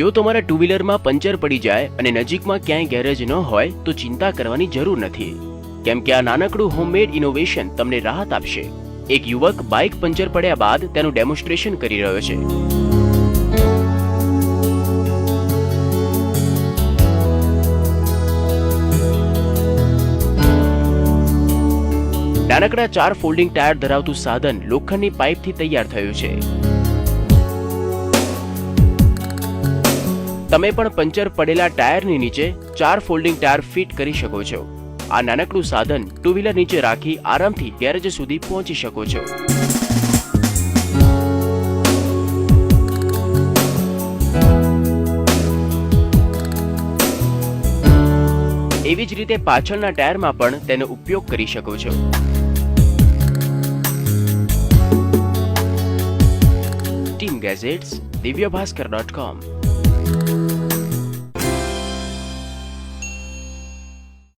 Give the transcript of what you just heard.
જો તમારા two વ્હીલરમાં puncture પડી જાય અને નજીકમાં ક્યાંય ગેરેજ ન હોય તો ચિંતા કરવાની જરૂર નથી, કેમ કે આ નાનકડું હોમમેડ ઇનોવેશન તમને રાહત આપશે. એક યુવક બાઇક પંચર પડ્યા બાદ તેનું ડેમોન્સ્ટ્રેશન કરી રહ્યો છે. નાનકડા 4 ફોલ્ડિંગ ટાયર ધરાવતું સાધન લોખંડની પાઇપથી તૈયાર થયું છે. તમે પણ પંચર પડેલા ટાયરની નીચે 4 ફોલ્ડિંગ ટાયર ફિટ કરી શકો છો. આ નાનકડું સાધન ટુ વ્હીલર નીચે રાખી આરામથી ગેરેજ સુધી પહોંચી શકો છો. એવી જ રીતે પાછળના ટાયરમાં પણ તેનો ઉપયોગ કરી શકો છો. Team gazettes, દિવ્યભાસ્કર.com